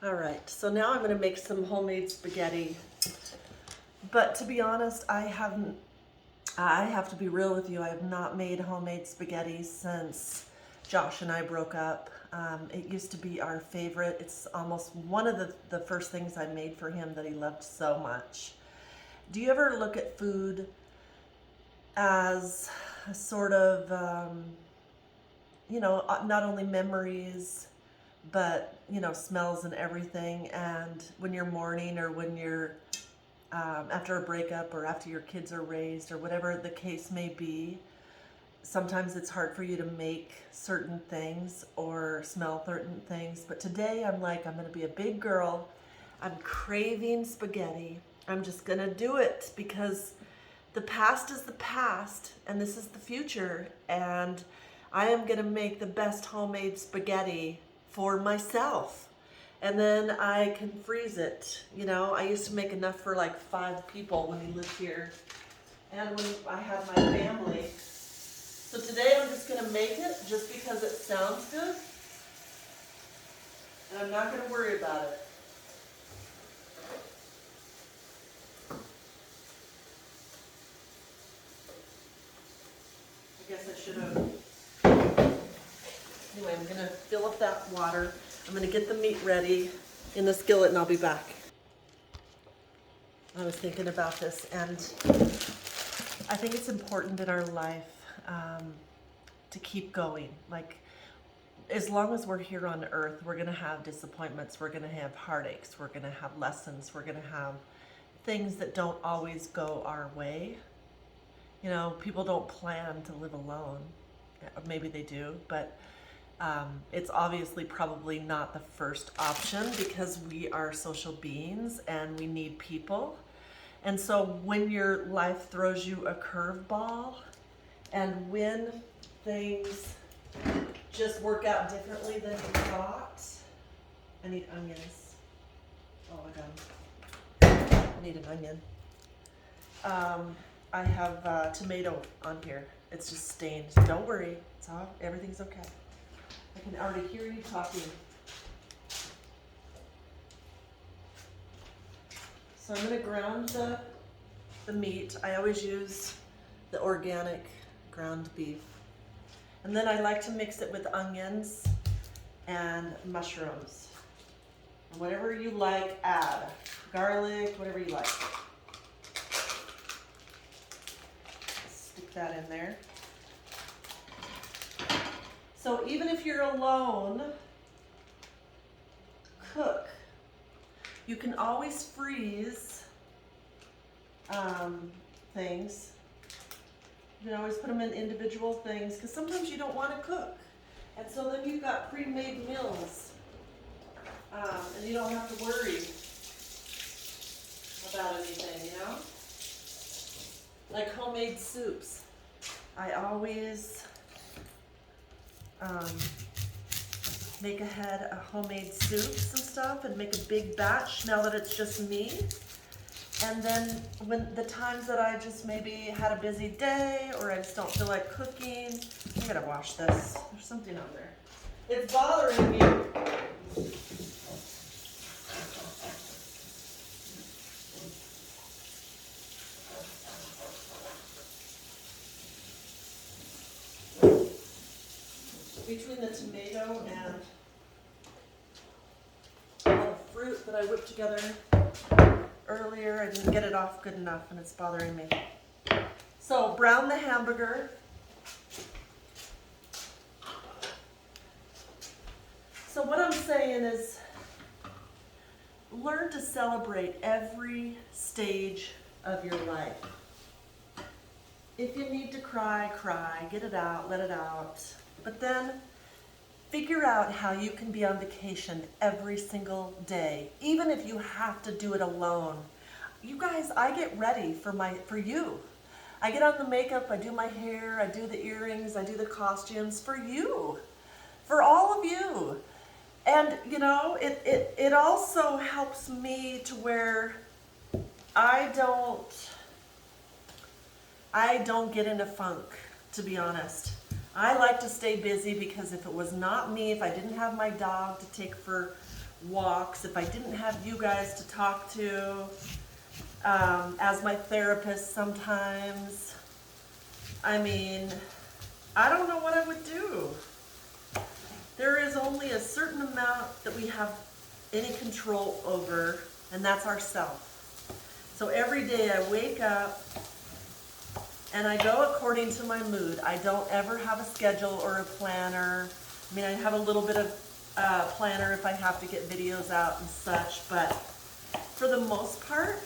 All right, so now I'm gonna make some homemade spaghetti. But to be honest, I have to be real with you, I have not made homemade spaghetti since Josh and I broke up. It used to be our favorite. It's almost one of the first things I made for him that he loved so much. Do you ever look at food as a sort of, not only memories, but, smells and everything? And when you're mourning or when you're after a breakup or after your kids are raised or whatever the case may be, sometimes it's hard for you to make certain things or smell certain things. But today I'm like, I'm going to be a big girl. I'm craving spaghetti. I'm just going to do it because the past is the past and this is the future. And I am going to make the best homemade spaghetti for myself. And then I can freeze it. I used to make enough for like 5 people when we lived here and when I had my family. So today I'm just gonna make it just because it sounds good. And I'm not gonna worry about it. I guess I should have. Anyway, I'm gonna fill up that water. I'm gonna get the meat ready in the skillet and I'll be back. I was thinking about this and I think it's important in our life to keep going. Like, as long as we're here on earth, we're gonna have disappointments, we're gonna have heartaches, we're gonna have lessons, we're gonna have things that don't always go our way. People don't plan to live alone. Maybe they do, but it's obviously probably not the first option because we are social beings and we need people. And so when your life throws you a curveball and when things just work out differently than you thought. I need onions. Oh my God. I need an onion. I have tomato on here. It's just stained. Don't worry. Everything's okay. I can already hear you talking. So I'm going to ground the meat. I always use the organic ground beef. And then I like to mix it with onions and mushrooms. And whatever you like, add. Garlic, whatever you like. Stick that in there. So even if you're alone, cook. You can always freeze things. You can always put them in individual things because sometimes you don't want to cook. And so then you've got pre-made meals and you don't have to worry about anything, Like homemade soups. I always make ahead of homemade soups and stuff and make a big batch now that it's just me. And then when the times that I just maybe had a busy day or I just don't feel like cooking, I gotta wash this. There's something on there. It's bothering me. Between the tomato and all the fruit that I whipped together earlier, I didn't get it off good enough and it's bothering me. So brown the hamburger. So what I'm saying is learn to celebrate every stage of your life. If you need to cry, cry, get it out, let it out. But then figure out how you can be on vacation every single day, even if you have to do it alone. You guys, I get ready for you. I get on the makeup, I do my hair, I do the earrings, I do the costumes for you, for all of you. And it also helps me to where I don't get in a funk, to be honest. I like to stay busy because if it was not me, if I didn't have my dog to take for walks, if I didn't have you guys to talk to, as my therapist sometimes, I mean, I don't know what I would do. There is only a certain amount that we have any control over, and that's ourself. So every day I wake up and I go according to my mood. I don't ever have a schedule or a planner. I mean, I have a little bit of planner if I have to get videos out and such, but for the most part,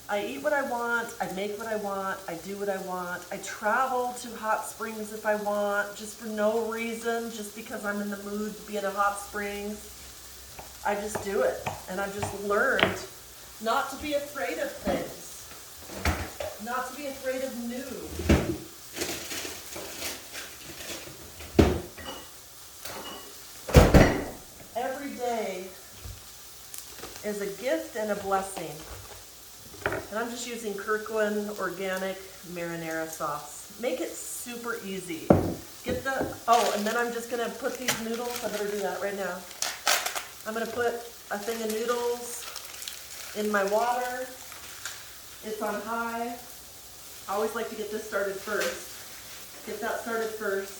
I eat what I want, I make what I want, I do what I want. I travel to hot springs if I want, just for no reason, just because I'm in the mood to be in a hot springs. I just do it, and I've just learned not to be afraid of things, not to be afraid of new. Every day is a gift and a blessing. And I'm just using Kirkland organic marinara sauce. Make it super easy. Get the, oh, and then I'm just gonna put these noodles, I better do that right now. I'm gonna put a thing of noodles in my water. It's on high. I always like to get this started first. Get that started first.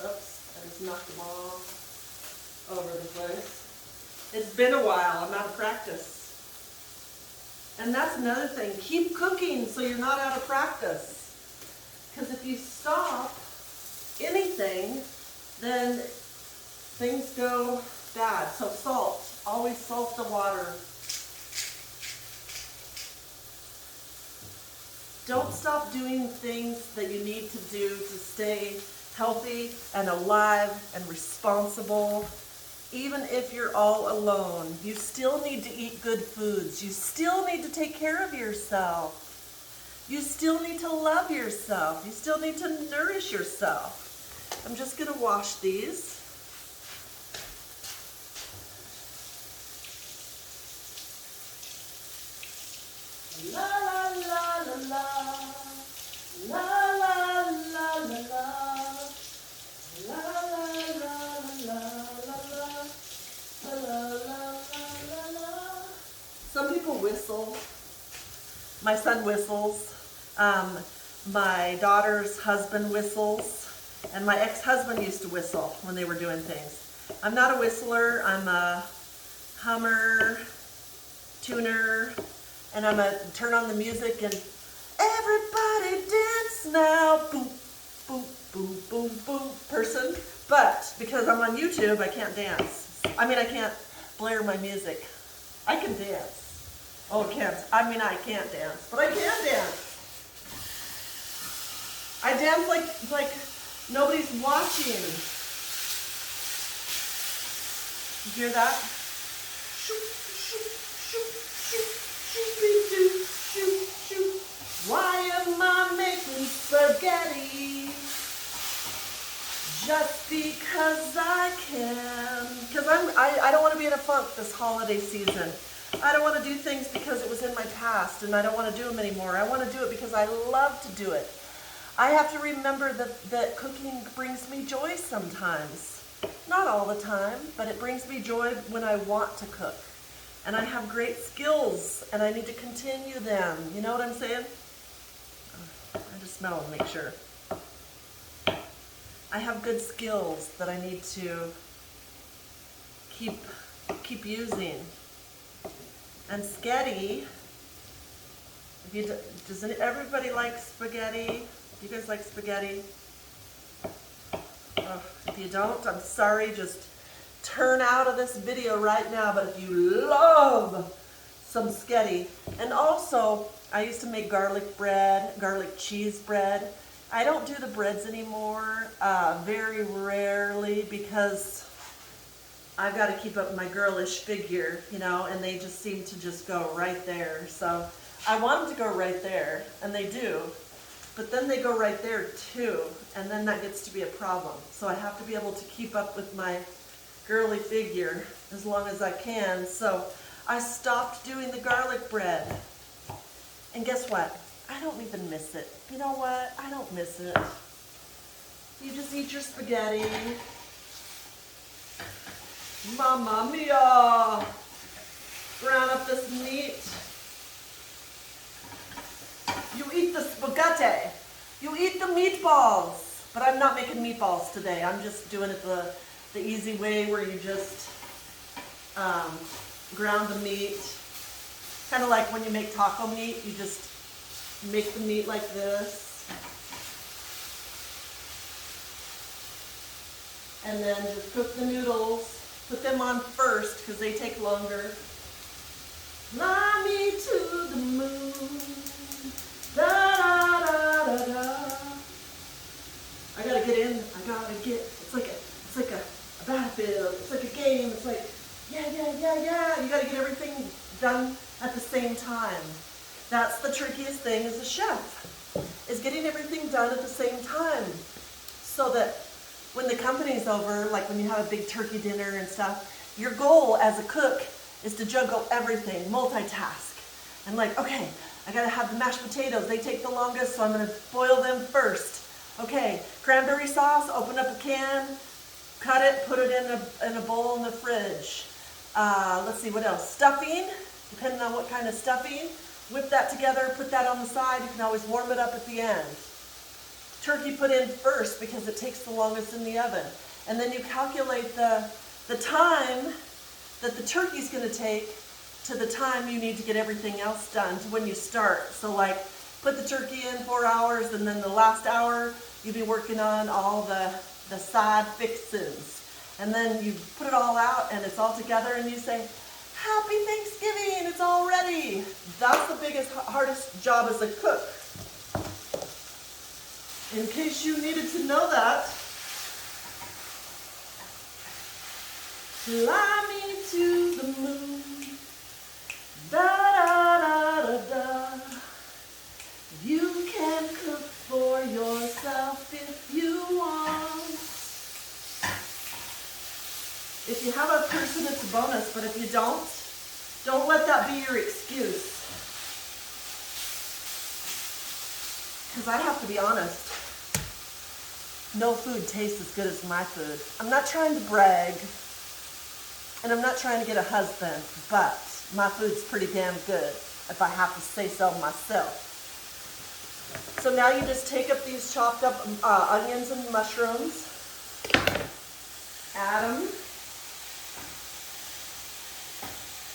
Oops, I just knocked them all over the place. It's been a while, I'm out of practice. And that's another thing, keep cooking so you're not out of practice. Because if you stop anything, then things go bad. So salt, always salt the water. Don't stop doing things that you need to do to stay healthy and alive and responsible. Even if you're all alone, you still need to eat good foods. You still need to take care of yourself. You still need to love yourself. You still need to nourish yourself. I'm just gonna wash these. La la la la la, la la la la la, la la la la. Some people whistle. My son whistles. My daughter's husband whistles. And my ex-husband used to whistle when they were doing things. I'm not a whistler. I'm a hummer, tuner, and I'm a turn on the music and everybody dance now. Boom, boom, boom, boom, boom person. But because I'm on YouTube, I can't dance. I mean, I can't blare my music. I can dance. Oh, I can't dance, but I can dance. I dance like nobody's watching. You hear that? Shoot, shoot, shoot, shoot, shoot, shoot, shoot, shoot. Why am I making spaghetti? Just because I can. Because I don't want to be in a funk this holiday season. I don't want to do things because it was in my past and I don't want to do them anymore. I want to do it because I love to do it. I have to remember that cooking brings me joy sometimes. Not all the time, but it brings me joy when I want to cook. And I have great skills and I need to continue them. You know what I'm saying? I just smell and make sure. I have good skills that I need to keep using. And spaghetti, does everybody like spaghetti? You guys like spaghetti? Oh, if you don't, I'm sorry, just turn out of this video right now. But if you love some spaghetti, and also I used to make garlic bread, garlic cheese bread. I don't do the breads anymore, very rarely, because I've got to keep up my girlish figure, you know, and they just seem to just go right there. So I want them to go right there, and they do, but then they go right there too, and then that gets to be a problem. So I have to be able to keep up with my girly figure as long as I can. So I stopped doing the garlic bread. And guess what? I don't even miss it. You know what? I don't miss it. You just eat your spaghetti. Mamma mia! Brown up this meat. You eat the spaghetti. You eat the meatballs. But I'm not making meatballs today. I'm just doing it the easy way where you just ground the meat. Kind of like when you make taco meat, you just make the meat like this. And then just cook the noodles. Put them on first because they take longer. Fly me to the moon. Da da da da da. I gotta get in. It's like a battlefield. It's like a game. It's like, yeah. You gotta get everything done at the same time. That's the trickiest thing as a chef, is getting everything done at the same time. So that when the company's over, like when you have a big turkey dinner and stuff, your goal as a cook is to juggle everything, multitask. And like, okay, I gotta have the mashed potatoes. They take the longest, so I'm gonna boil them first. Okay, cranberry sauce, open up a can, cut it, put it in a bowl in the fridge. Let's see, what else? Stuffing, depending on what kind of stuffing. Whip that together, put that on the side. You can always warm it up at the end. Turkey put in first because it takes the longest in the oven. And then you calculate the time that the turkey's gonna take to the time you need to get everything else done to when you start. So like, put the turkey in 4 hours, and then the last hour, you'll be working on all the side fixins. And then you put it all out, and it's all together, and you say, Happy Thanksgiving, it's all ready. That's the biggest, hardest job as a cook. In case you needed to know that, fly me to the moon, da da da da da. You can cook for yourself if you want. If you have a person, it's a bonus, but if you don't let that be your excuse. Because I have to be honest, no food tastes as good as my food. I'm not trying to brag, and I'm not trying to get a husband, but my food's pretty damn good, if I have to say so myself. So now you just take up these chopped up onions and mushrooms, add them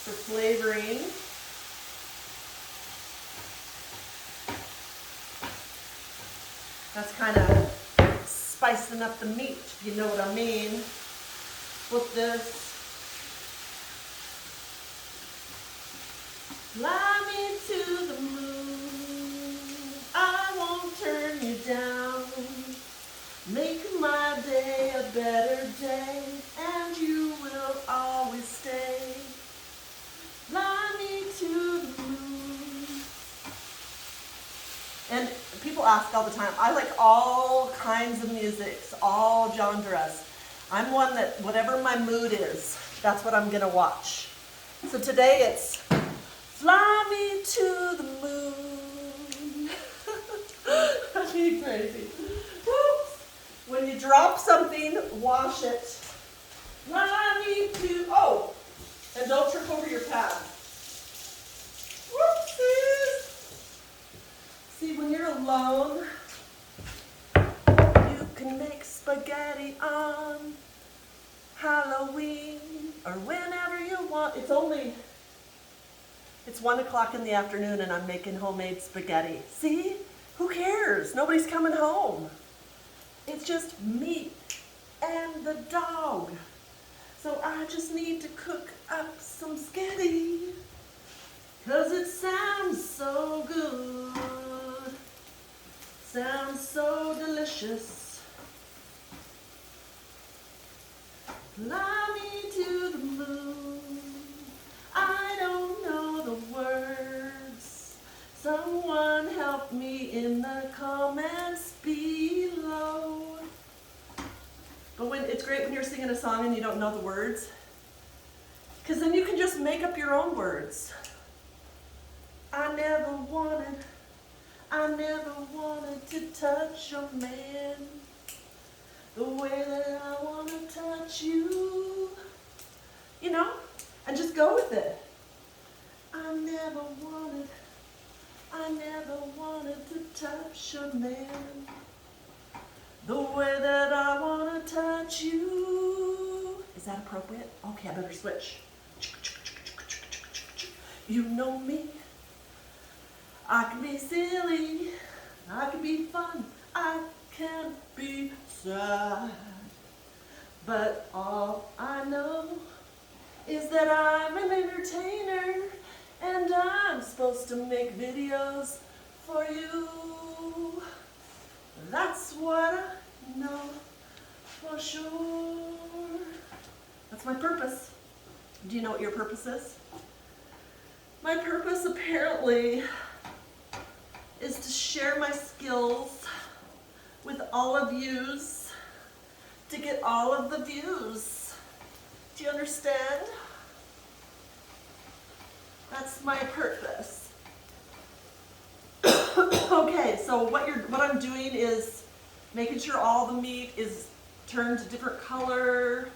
for flavoring. That's kind of spicing up the meat, if you know what I mean. Flip this. Fly me to the moon. I won't turn you down. Make my day a better day, and you will always stay. Fly me to the moon. And people ask all the time, I like all kinds of musics, all genres. I'm one that, whatever my mood is, that's what I'm gonna watch. So today it's Fly Me to the Moon. That's me crazy. Whoops. When you drop something, wash it. Fly me to, oh, and don't trip over your pad. Whoopsies. See, when you're alone, you can make spaghetti on Halloween or whenever you want. It's 1 o'clock in the afternoon and I'm making homemade spaghetti. See? Who cares? Nobody's coming home. It's just me and the dog. So I just need to cook up some spaghetti, 'cause it sounds so good. Sounds so delicious. Fly me to the moon. I don't know the words. Someone help me in the comments below. But it's great when you're singing a song and you don't know the words, because then you can just make up your own words. I never wanted to touch a man the way that I want to touch you. you know, and just go with it. I never wanted to touch a man the way that I want to touch you. Is that appropriate? Okay, I better switch. You know me. I can be silly. I can be fun. I can be sad. But all I know is that I'm an entertainer and I'm supposed to make videos for you. That's what I know for sure. That's my purpose. Do you know what your purpose is? My purpose apparently is to share my skills with all of yous to get all of the views. Do you understand? That's my purpose. Okay, so what I'm doing is making sure all the meat is turned a different color.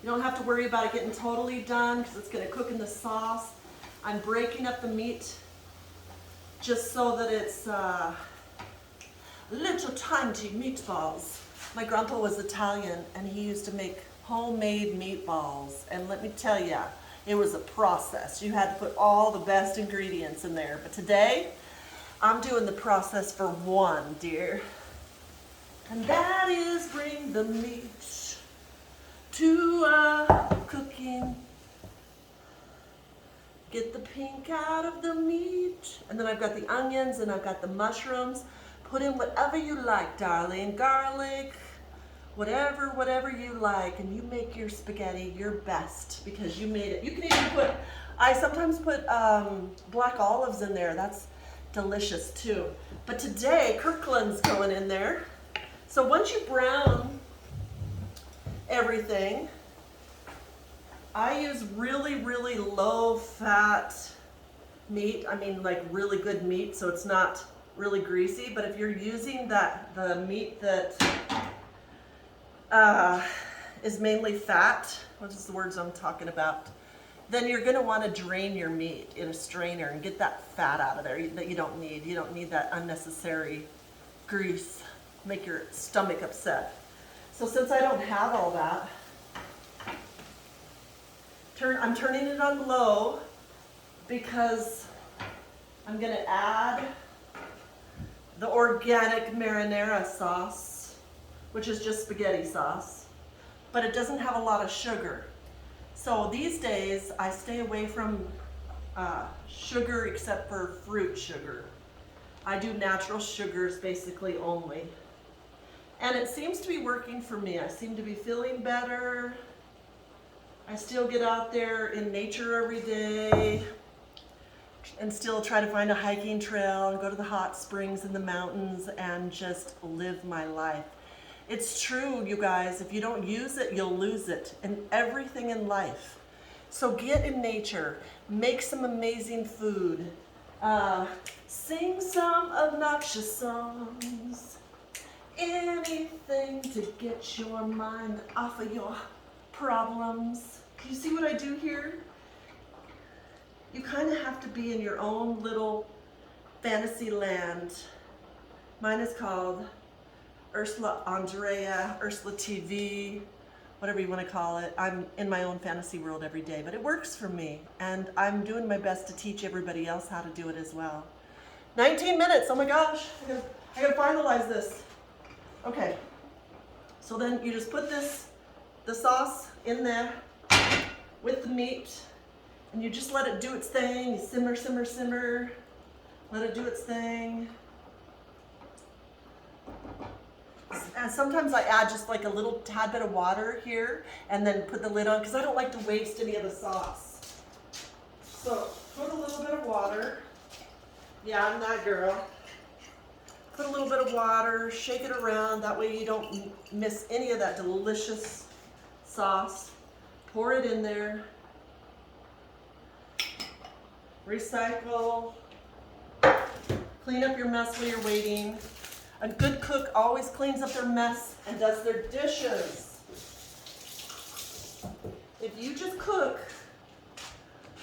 You don't have to worry about it getting totally done because it's going to cook in the sauce. I'm breaking up the meat just so that it's little tiny meatballs. My grandpa was Italian and he used to make homemade meatballs. And let me tell you, it was a process. You had to put all the best ingredients in there. But today, I'm doing the process for one, dear. And that is bring the meat to cooking. Get the pink out of the meat. And then I've got the onions and I've got the mushrooms. Put in whatever you like, darling. Garlic, whatever you like. And you make your spaghetti your best because you made it. You can even put, I sometimes put black olives in there. That's delicious too. But today, Kirkland's going in there. So once you brown everything, I use really, really low fat meat. I mean like really good meat so it's not really greasy. But if you're using the meat that is mainly fat, what is the words I'm talking about, then you're going to want to drain your meat in a strainer and get that fat out of there that you don't need. You don't need that unnecessary grease, make your stomach upset. So since I don't have all that, I'm turning it on low because I'm going to add the organic marinara sauce, which is just spaghetti sauce, but it doesn't have a lot of sugar. So these days I stay away from sugar except for fruit sugar. I do natural sugars basically only. And it seems to be working for me. I seem to be feeling better. I still get out there in nature every day and still try to find a hiking trail and go to the hot springs in the mountains and just live my life. It's true, you guys, if you don't use it, you'll lose it in everything in life. So get in nature, make some amazing food, sing some obnoxious songs, anything to get your mind off of your problems. You see what I do here? You kind of have to be in your own little fantasy land. Mine is called Ursula Andrea, Ursula TV, whatever you want to call it. I'm in my own fantasy world every day, but it works for me. And I'm doing my best to teach everybody else how to do it as well. 19 minutes, oh my gosh, I gotta finalize this. Okay, so then you just put the sauce in there with the meat, and you just let it do its thing. You simmer, simmer, simmer. Let it do its thing. And sometimes I add just like a little tad bit of water here and then put the lid on because I don't like to waste any of the sauce. So put a little bit of water. Yeah, I'm that girl. Put a little bit of water, shake it around. That way you don't miss any of that delicious sauce. Pour it in there. Recycle. Clean up your mess while you're waiting. A good cook always cleans up their mess and does their dishes. If if you just cook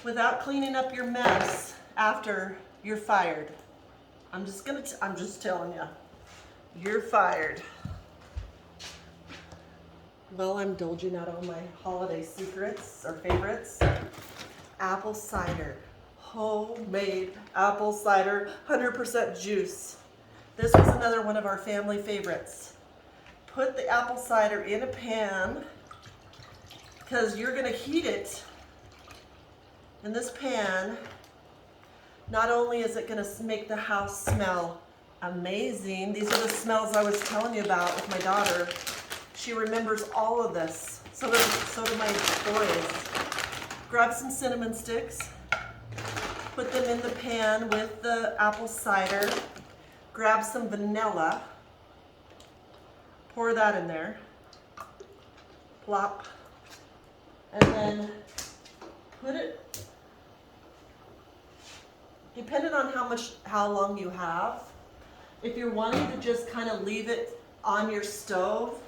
without cleaning up your mess after, you're fired. I'm just telling you, you're fired. Well, I'm indulging out all my holiday secrets or favorites. Apple cider, homemade apple cider, 100% juice. This was another one of our family favorites. Put the apple cider in a pan because you're gonna heat it in this pan. Not only is it gonna make the house smell amazing, these are the smells I was telling you about with my daughter. She remembers all of this. So do my boys. Grab some cinnamon sticks, put them in the pan with the apple cider. Grab some vanilla, pour that in there, plop, and then put it, depending on how long you have, if you're wanting to just kind of leave it on your stove,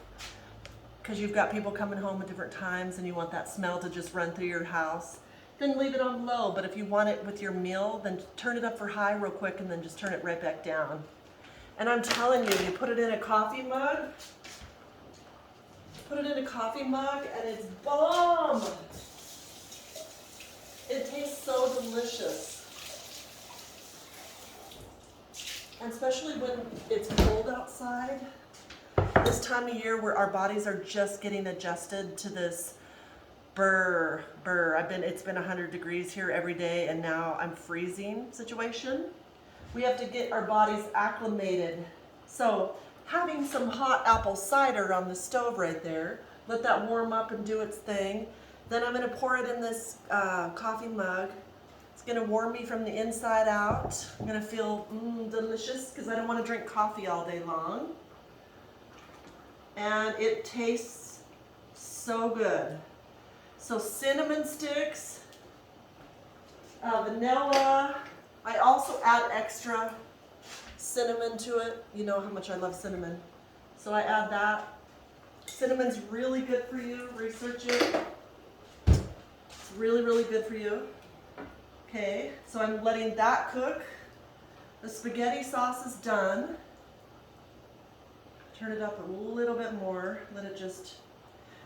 because you've got people coming home at different times and you want that smell to just run through your house, then leave it on low. But if you want it with your meal, then turn it up for high real quick and then just turn it right back down. And I'm telling you, you put it in a coffee mug, and it's bomb. It tastes so delicious. And especially when it's cold outside. This time of year where our bodies are just getting adjusted to this it's been 100 degrees here every day and now I'm freezing situation. We have to get our bodies acclimated. So having some hot apple cider on the stove right there, let that warm up and do its thing. Then I'm gonna pour it in this coffee mug. It's gonna warm me from the inside out. I'm gonna feel delicious because I don't wanna drink coffee all day long. And it tastes so good. So cinnamon sticks, vanilla. I also add extra cinnamon to it. You know how much I love cinnamon. So I add that. Cinnamon's really good for you. Research it. It's really, really good for you. Okay, so I'm letting that cook. The spaghetti sauce is done. Turn it up a little bit more. Let it just...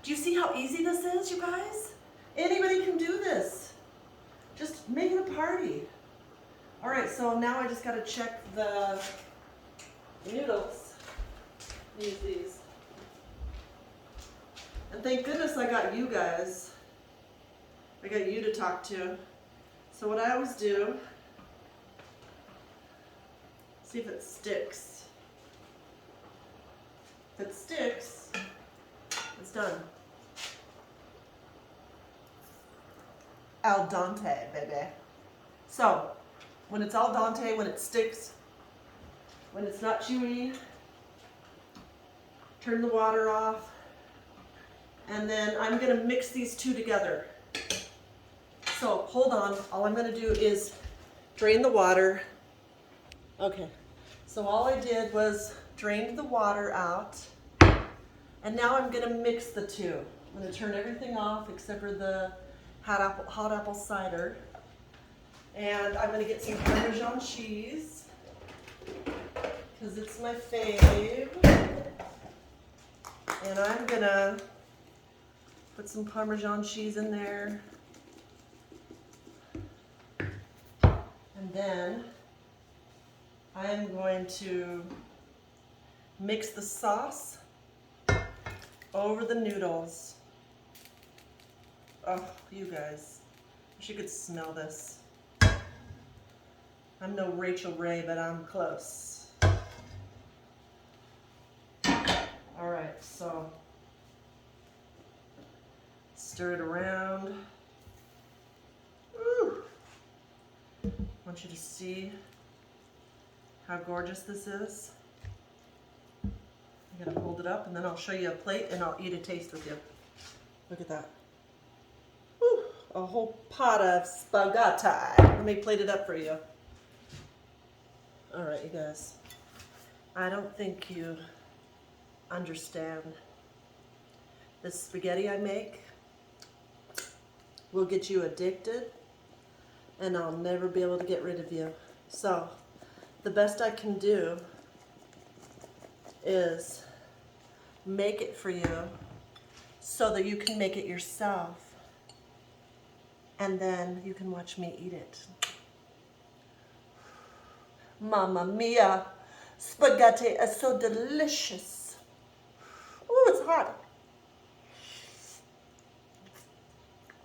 Do you see how easy this is, you guys? Anybody can do this. Just make it a party. All right, so now I just got to check the noodles. Use these. And thank goodness I got you guys. I got you to talk to. So what I always do, see if it sticks. If it sticks, it's done. Al dente, baby. So, when it's al dente, when it sticks, when it's not chewy, turn the water off, and then I'm gonna mix these two together. So, hold on, all I'm gonna do is drain the water. Okay, so all I did was drain the water out, and now I'm gonna mix the two. I'm gonna turn everything off except for the hot apple cider. And I'm gonna get some Parmesan cheese, because it's my fave. And I'm gonna put some Parmesan cheese in there. And then I'm going to mix the sauce over the noodles. Oh, you guys, wish you could smell this. I'm no Rachel Ray, but I'm close. All right, so stir it around. Ooh. I want you to see how gorgeous this is. I'm gonna hold it up and then I'll show you a plate and I'll eat a taste with you. Look at that. Whew, a whole pot of spaghetti. Let me plate it up for you. All right, you guys. I don't think you understand this spaghetti I make. will get you addicted, and I'll never be able to get rid of you. So the best I can do is make it for you so that you can make it yourself, and then you can watch me eat it. Mamma mia, spaghetti is so delicious. Ooh, it's hot.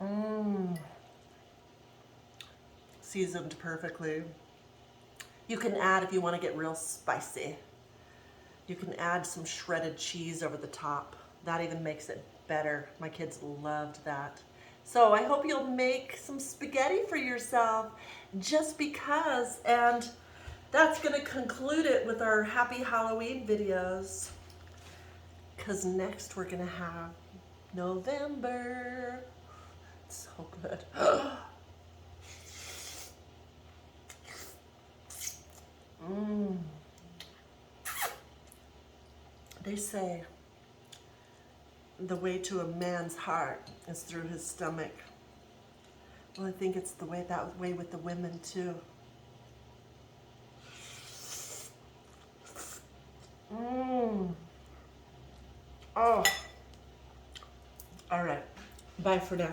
Mmm. Seasoned perfectly. You can add, if you want to get real spicy, you can add some shredded cheese over the top. That even makes it better. My kids loved that. So I hope you'll make some spaghetti for yourself just because. And that's going to conclude it with our Happy Halloween videos. Because next we're going to have November. It's so good. Mmm. They say the way to a man's heart is through his stomach. Well, I think it's that way with the women too. Mmm. Oh. All right. Bye for now.